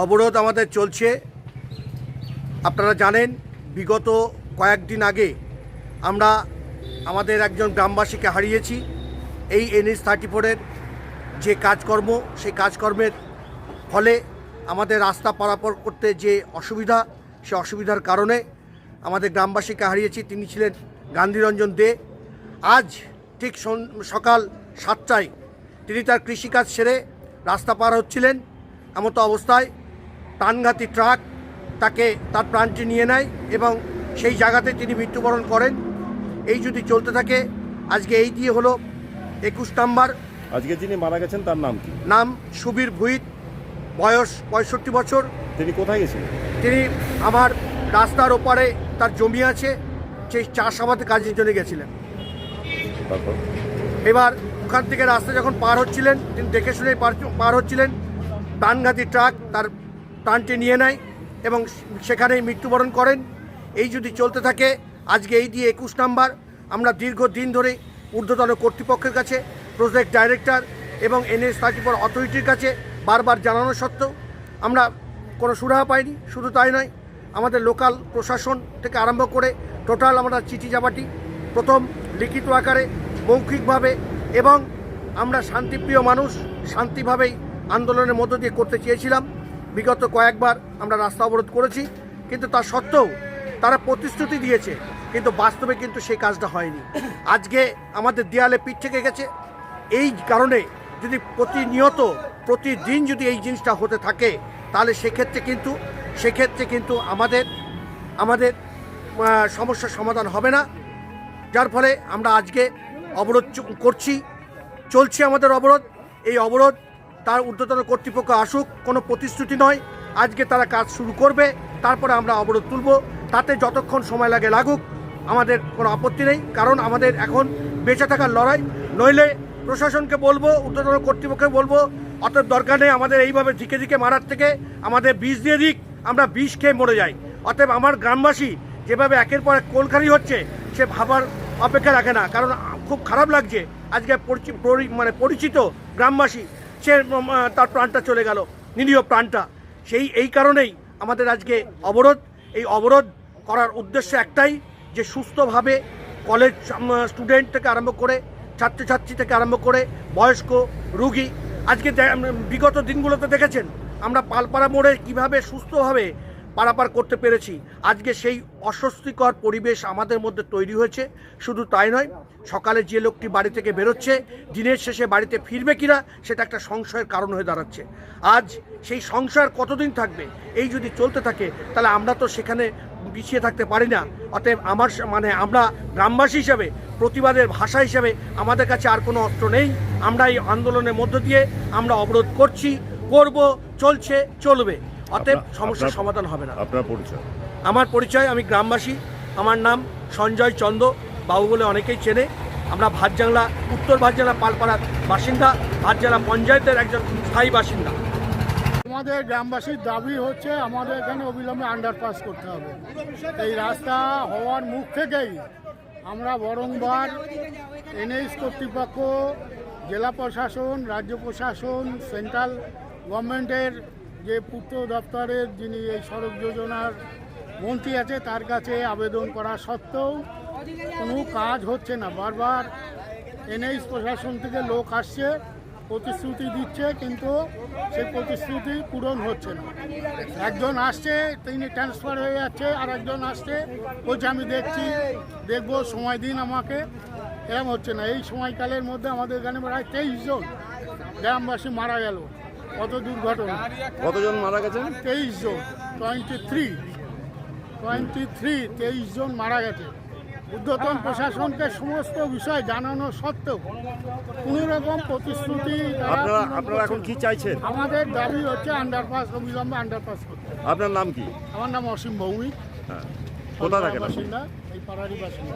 অবরোধ আমাদের চলছে। আপনারা জানেন বিগত কয়েকদিন আগে আমরা আমাদের একজন গ্রামবাসীকে হারিয়েছি। এই NH-34-এর যে কাজকর্ম, সেই কাজকর্মের ফলে আমাদের রাস্তা পারাপার করতে যে অসুবিধা, সে অসুবিধার কারণে আমাদের গ্রামবাসীকে হারিয়েছি। তিনি ছিলেন গান্ধীরঞ্জন দে। আজ ঠিক সকাল 7টায় তিনি তার কৃষিকাজ সেরে রাস্তা পার হচ্ছিলেন। এমতো অবস্থায় প্রাণঘাতী ট্রাক তাকে তার প্রাণটি নিয়ে নেয় এবং সেই জায়গাতে তিনি মৃত্যুবরণ করেন। এই যদি চলতে থাকে, আজকে এই দিয়ে হলো 21 নাম্বার। আজকে যিনি মারা গেছেন তার নাম কি? নাম সুবীর ভুইত, বয়স 65 বছর। তিনি কোথায় গেছিলেন? তিনি আমার রাস্তার ওপারে তার জমি আছে, সেই চাষাবাদে কাজের জন্য গেছিলেন। তারপর এবার ওখান থেকে রাস্তা যখন পার হচ্ছিলেন, তিনি দেখে শুনে পার হচ্ছিলেন, প্রাণঘাতী ট্রাক তার প্রাণটি নিয়ে নেয় এবং সেখানেই মৃত্যুবরণ করেন। এই যদি চলতে থাকে, আজকে এই দিয়ে 21 নাম্বার। আমরা দীর্ঘদিন ধরে ঊর্ধ্বতন কর্তৃপক্ষের কাছে, প্রজেক্ট ডাইরেক্টর এবং NH-34 অথরিটির কাছে বারবার জানানো সত্ত্বেও আমরা কোনো সুরাহা পাইনি। শুধু তাই নয়, আমাদের লোকাল প্রশাসন থেকে আরম্ভ করে টোটাল আমরা চিঠি চাপাটি, প্রথম লিখিত আকারে, মৌখিকভাবে, এবং আমরা শান্তিপ্রিয় মানুষ, শান্তিভাবেই আন্দোলনের মধ্য দিয়ে করতে চেয়েছিলাম। বিগত কয়েকবার আমরা রাস্তা অবরোধ করেছি, কিন্তু তা সত্ত্বেও তারা প্রতিশ্রুতি দিয়েছে, কিন্তু বাস্তবে কিন্তু সেই কাজটা হয়নি। আজকে আমাদের দেয়ালে পিঠ থেকে গেছে। এই কারণে যদি প্রতিদিন যদি এই জিনিসটা হতে থাকে, তাহলে সেক্ষেত্রে কিন্তু আমাদের সমস্যার সমাধান হবে না। যার ফলে আমরা আজকে অবরোধ চলছে আমাদের অবরোধ। এই অবরোধ তার ঊর্ধ্বতন কর্তৃপক্ষ আসুক, কোনো প্রতিশ্রুতি নয়। আজকে তারা কাজ শুরু করবে, তারপরে আমরা অবরোধ তুলব। তাতে যতক্ষণ সময় লাগুক, আমাদের কোনো আপত্তি নেই, কারণ আমাদের এখন বেঁচে থাকার লড়াই। নইলে প্রশাসনকে বলবো, ঊর্ধ্বতন কর্তৃপক্ষকে বলবো, অতএব দরকার নেই আমাদের এইভাবে দিকে মারার থেকে আমাদের বিষ দিয়ে দিক, আমরা বিষ খেয়ে মরে যাই। অতএব আমার গ্রামবাসী যেভাবে একের পর এক কোলখালি হচ্ছে, সে ভাবার অপেক্ষা রাখে না। কারণ খুব খারাপ লাগছে, আজকে পরিচিত গ্রামবাসী, সে তার প্রাণটা চলে গেল, নিরীহ প্রাণটা। এই কারণেই আমাদের আজকে অবরোধ। এই অবরোধ করার উদ্দেশ্য একটাই, যে সুস্থভাবে কলেজ স্টুডেন্ট থেকে আরম্ভ করে, ছাত্রছাত্রী থেকে আরম্ভ করে বয়স্ক রুগী, আজকে বিগত দিনগুলোতে দেখেছেন আমরা পালপাড়া মোড়ে কীভাবে সুস্থভাবে পারাপার করতে পেরেছি। আজকে সেই অস্বস্তিকর পরিবেশ আমাদের মধ্যে তৈরি হয়েছে। শুধু তাই নয়, সকালে যে লোকটি বাড়ি থেকে বেরোচ্ছে, দিনের শেষে বাড়িতে ফিরবে কিনা, সেটা একটা সংশয়ের কারণ হয়ে দাঁড়াচ্ছে। আজ সেই সংশয় কতদিন থাকবে? এই যদি চলতে থাকে, তাহলে আমরা তো সেখানে পিছিয়ে থাকতে পারি না। অতএব আমরা গ্রামবাসী হিসাবে, প্রতিবাদের ভাষা হিসাবে আমাদের কাছে আর কোনো অস্ত্র নেই। আমরা এই আন্দোলনের মধ্য দিয়ে আমরা অবরোধ করব, চলবে। অতএব সমস্যার সমাধান হবে না। আপনার পরিচয়? আমার পরিচয়, আমি গ্রামবাসী। আমার নাম সঞ্জয় চন্দ্র, বাবু বলে অনেকেই চেনে। আমরা ভাতজাংলা, উত্তর ভাতজাংলা পালপাড়ার বাসিন্দা, ভাতজাংলা পঞ্চায়েতের একজন স্থায়ী বাসিন্দা। আমাদের গ্রামবাসীর দাবি হচ্ছে আমাদের এখানে অবিলম্বে আন্ডারপাস করতে হবে। এই রাস্তা হওয়ার মুখ থেকেই আমরা বারংবার NH কর্তৃপক্ষ, জেলা প্রশাসন, রাজ্য প্রশাসন, সেন্ট্রাল গভর্নমেন্টের যে পূর্ত দপ্তরের যিনি এই সড়ক যোজনার মন্ত্রী আছে, তার কাছে আবেদন করা সত্ত্বেও কোনো কাজ হচ্ছে না। বারবার NH প্রশাসন থেকে লোক আসছে, প্রতিশ্রুতি দিচ্ছে, কিন্তু সেই প্রতিশ্রুতি পূরণ হচ্ছে না। একজন আসছে, তিনি ট্রান্সফার হয়ে যাচ্ছে, আর একজন আসছে, বলছে আমি দেখবো, সময় দিন আমাকে। এরকম হচ্ছে না। এই সময়কালের মধ্যে আমাদের এখানে প্রায় 23 জন গ্রামবাসী মারা গেল। কত দুর্ঘটনা! কতজন মারা গেছেন? 23 জন, 23 জন মারা গেছে। ঊর্ধ্বতন প্রশাসনকে সমস্ত বিষয় জানানো সত্ত্বেও কোনো রকম প্রতিশ্রুতি। আপনারা এখন কি চাইছেন? আমাদের দাবি হচ্ছে আন্ডারপাস, অবিলম্বে আন্ডারপাস করতে। আপনার নাম কি? আমার নাম অসীম ভৌমিক, কোথা থাকেন? বাসিন্দা, এই পাড়ারই বাসিন্দা।